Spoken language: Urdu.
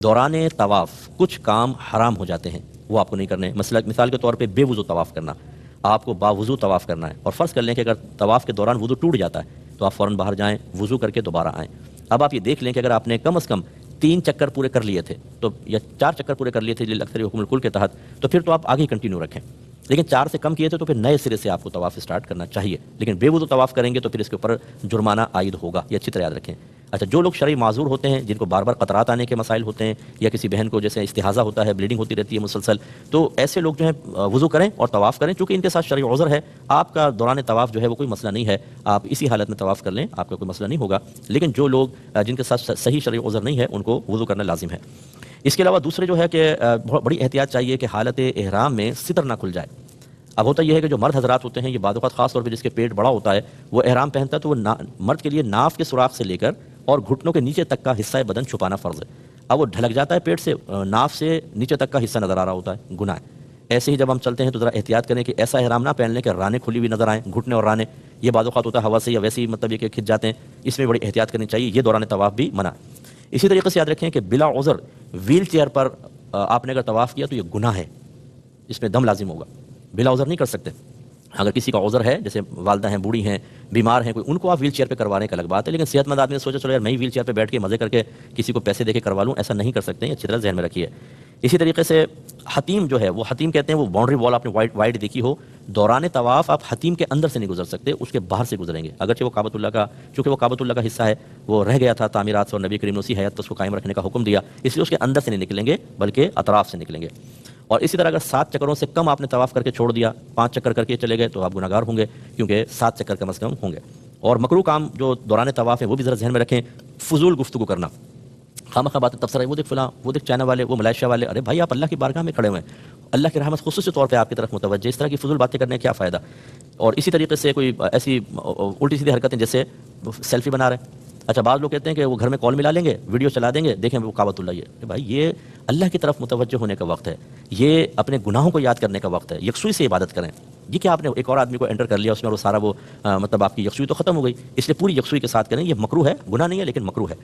دوران طواف کچھ کام حرام ہو جاتے ہیں، وہ آپ کو نہیں کرنے. مثال کے طور پہ بے وضو طواف کرنا، آپ کو باوضو طواف کرنا ہے. اور فرض کر لیں کہ اگر طواف کے دوران وضو ٹوٹ جاتا ہے تو آپ فوراً باہر جائیں، وضو کر کے دوبارہ آئیں. اب آپ یہ دیکھ لیں کہ اگر آپ نے کم از کم 3 چکر پورے کر لیے تھے تو یا 4 چکر پورے کر لیے تھے اکثر حکم الکل کے تحت، تو پھر تو آپ آگے کنٹینیو رکھیں. لیکن 4 سے کم کیے تھے تو پھر نئے سرے سے آپ کو طواف اسٹارٹ کرنا چاہیے. لیکن بے وضو طواف کریں گے تو پھر اس کے اوپر جرمانہ عائد ہوگا، یہ اچھی طرح یاد رکھیں. اچھا، جو لوگ شرعی معذور ہوتے ہیں، جن کو بار بار قطرات آنے کے مسائل ہوتے ہیں، یا کسی بہن کو جیسے استحاضہ ہوتا ہے، بلیڈنگ ہوتی رہتی ہے مسلسل، تو ایسے لوگ جو ہیں وضو کریں اور طواف کریں. چونکہ ان کے ساتھ شرعی عذر ہے، آپ کا دوران طواف جو ہے وہ کوئی مسئلہ نہیں ہے، آپ اسی حالت میں طواف کر لیں، آپ کا کوئی مسئلہ نہیں ہوگا. لیکن جو لوگ جن کے ساتھ صحیح شرعی عذر نہیں ہے ان کو وضو کرنا لازم ہے. اس کے علاوہ دوسرے جو ہے کہ بڑی احتیاط چاہیے کہ حالت احرام میں ستر نہ کھل جائے. اب ہوتا یہ ہے کہ جو مرد حضرات ہوتے ہیں، یہ بعض اوقات خاص طور پہ جس کے پیٹ بڑا ہوتا ہے، وہ احرام پہنتا ہے تو وہ مرد کے لیے ناف کے سوراخ سے لے کر اور گھٹنوں کے نیچے تک کا حصہ بدن چھپانا فرض ہے. اب وہ ڈھلک جاتا ہے پیٹ سے، ناف سے نیچے تک کا حصہ نظر آ رہا ہوتا ہے، گناہ ہے. ایسے ہی جب ہم چلتے ہیں تو ذرا احتیاط کریں کہ ایسا احرام نہ پہن لیں کہ رانے کھلی ہوئی نظر آئیں، گھٹنے اور رانے. یہ بعض اوقات ہوتا ہے ہوا سے یا ویسے ہی مطلب یہ کہ کھنچ جاتے ہیں، اس میں بڑی احتیاط کرنی چاہیے. یہ دوران طواف بھی منع. اسی طریقے سے یاد رکھیں کہ بلا عذر ویل چیئر پر آپ نے اگر طواف کیا تو یہ گناہ ہے، اس میں دم لازم ہوگا. بلا عذر نہیں کر سکتے. اگر کسی کا عذر ہے، جیسے والدہ ہیں، بوڑھی ہیں، بیمار ہیں کوئی، ان کو آپ ویل چیئر پہ کروانے کا الگ بات ہے. لیکن صحت مند آدمی نے سوچا چلو یار میں ہی ویل چیئر پہ بیٹھ کے مزے کر کے کسی کو پیسے دے کے کروا لوں، ایسا نہیں کر سکتے ہیں، اچھی طرح ذہن میں رکھیے. اسی طریقے سے حتیم جو ہے، وہ حتیم کہتے ہیں وہ باؤنڈری وال آپ نے وائڈ دیکھی ہو، دوران طواف آپ حتیم کے اندر سے نہیں گزر سکتے، اس کے باہر سے گزریں گے. اگرچہ وہ کعبۃ اللہ کا، چونکہ وہ کعبۃ اللہ کا حصہ ہے، وہ رہ گیا تھا تعمیرات سے اور نبی کریم نے اسی حیات کو اس کو قائم رکھنے کا حکم دیا، اس لیے اس کے اندر سے نہیں نکلیں گے بلکہ اطراف سے نکلیں گے. اور اسی طرح اگر 7 چکروں سے کم آپ نے طواف کر کے چھوڑ دیا، 5 چکر کر کے چلے گئے تو آپ گناہگار ہوں گے، کیونکہ 7 چکر کم از کم ہوں گے. اور مکروہ کام جو دوران طواف ہے وہ بھی ذرا ذہن میں رکھیں. فضول گفتگو کرنا، خامخواہ باتیں تبصرہ، وہ دیکھ فلاں، وہ دیکھ چائنا والے، وہ ملائیشیا والے. ارے بھائی آپ اللہ کی بارگاہ میں کھڑے ہوئے ہیں، اللہ کی رحمت خصوصی طور پہ آپ کی طرف متوجہ، اس طرح کی فضول باتیں کرنے کا کیا فائدہ. اور اسی طریقے سے کوئی ایسی الٹی سیدھی حرکتیں جیسے سیلفی بنا رہے ہیں. اچھا، بعض لوگ کہتے ہیں کہ وہ گھر میں کال ملا لیں گے، ویڈیو چلا دیں گے، دیکھیں وہ کعبۃ اللہ. یہ بھائی یہ اللہ کی طرف متوجہ ہونے کا وقت ہے، یہ اپنے گناہوں کو یاد کرنے کا وقت ہے. یکسوئی سے عبادت کریں. یہ کہ آپ نے ایک اور آدمی کو انٹر کر لیا اس میں، اور وہ سارا وہ مطلب آپ کی یکسوئی تو ختم ہو گئی، اس لیے پوری یکسوئی کے ساتھ کریں. یہ مکروہ ہے، گناہ نہیں ہے لیکن مکروہ ہے.